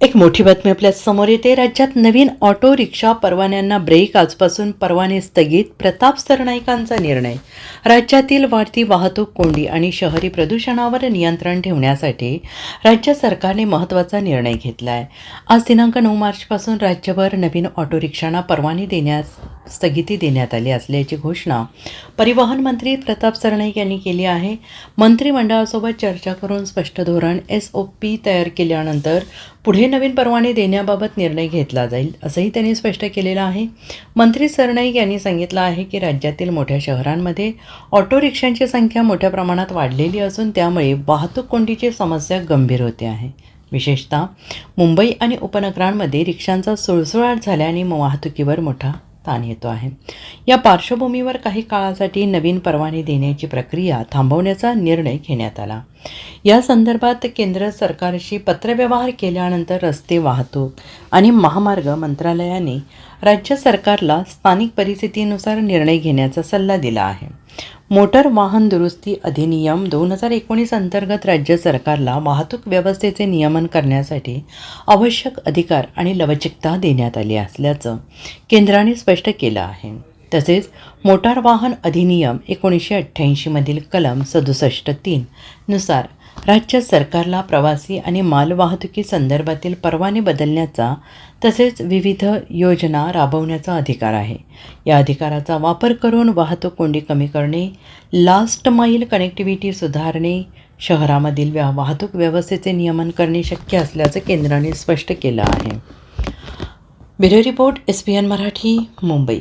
एक मोठी बातमी आपल्या समोर येते. राज्यात नवीन ऑटो रिक्षा परवान्यांना ब्रेक. आजपासून परवाने स्थगित. प्रताप सरनाईकांचा निर्णय. राज्यातील वाढती वाहतूक कोंडी आणि शहरी प्रदूषणावर नियंत्रण ठेवण्यासाठी राज्य सरकारने महत्त्वाचा निर्णय घेतला आहे. आज दिनांक 9 मार्चपासून राज्यभर नवीन ऑटो रिक्षांना परवाने देण्यास स्थगिती देण्यात आली असल्याची घोषणा परिवहन मंत्री प्रताप सरनाईक यांनी केली आहे. मंत्रिमंडळासोबत चर्चा करून स्पष्ट धोरण SOP तयार केल्यानंतर पुढे नवीन परवाने देण्याबाबत निर्णय घेतला जाईल, असंही त्यांनी स्पष्ट केलेलं आहे. मंत्री सरनाईक यांनी सांगितलं आहे की राज्यातील मोठ्या शहरांमध्ये ऑटो रिक्षांची संख्या मोठ्या प्रमाणात वाढलेली असून त्यामुळे वाहतूक कोंडीची समस्या गंभीर होते आहे. विशेषतः मुंबई आणि उपनगरांमध्ये रिक्षांचा सुळसुळाट झाल्याने वाहतुकीवर मोठा ताण येतो आहे. या पार्श्वभूमीवर काही काळासाठी नवीन परवाने देण्याची प्रक्रिया थांबवण्याचा निर्णय घेण्यात आला. या संदर्भात केंद्र सरकारशी पत्रव्यवहार केल्यानंतर रस्ते वाहतूक आणि महामार्ग मंत्रालयाने राज्य सरकारला स्थानिक परिस्थितीनुसार निर्णय घेण्याचा सल्ला दिला आहे. मोटर वाहन दुरुस्ती अधिनियम 2019 अंतर्गत राज्य सरकारला वाहतूक व्यवस्थेचे नियमन करण्यासाठी आवश्यक अधिकार आणि लवचिकता देण्यात आली असल्याचं केंद्राने स्पष्ट केलं आहे. तसेच मोटार वाहन अधिनियम 1988 मधील कलम 67(3) नुसार राज्य सरकारला प्रवासी आणि मालवाहतुकी संदर्भातील परवाने बदलण्याचा तसेच विविध योजना राबवण्याचा अधिकार आहे. या अधिकाराचा वापर करून वाहतूक कोंडी कमी करणे, लास्ट माईल कनेक्टिव्हिटी सुधारणे, शहरामधील वाहतूक व्यवस्थेचे नियमन करणे शक्य असल्याचं केंद्राने स्पष्ट केलं आहे. Bureau report SBN Marathi, Mumbai.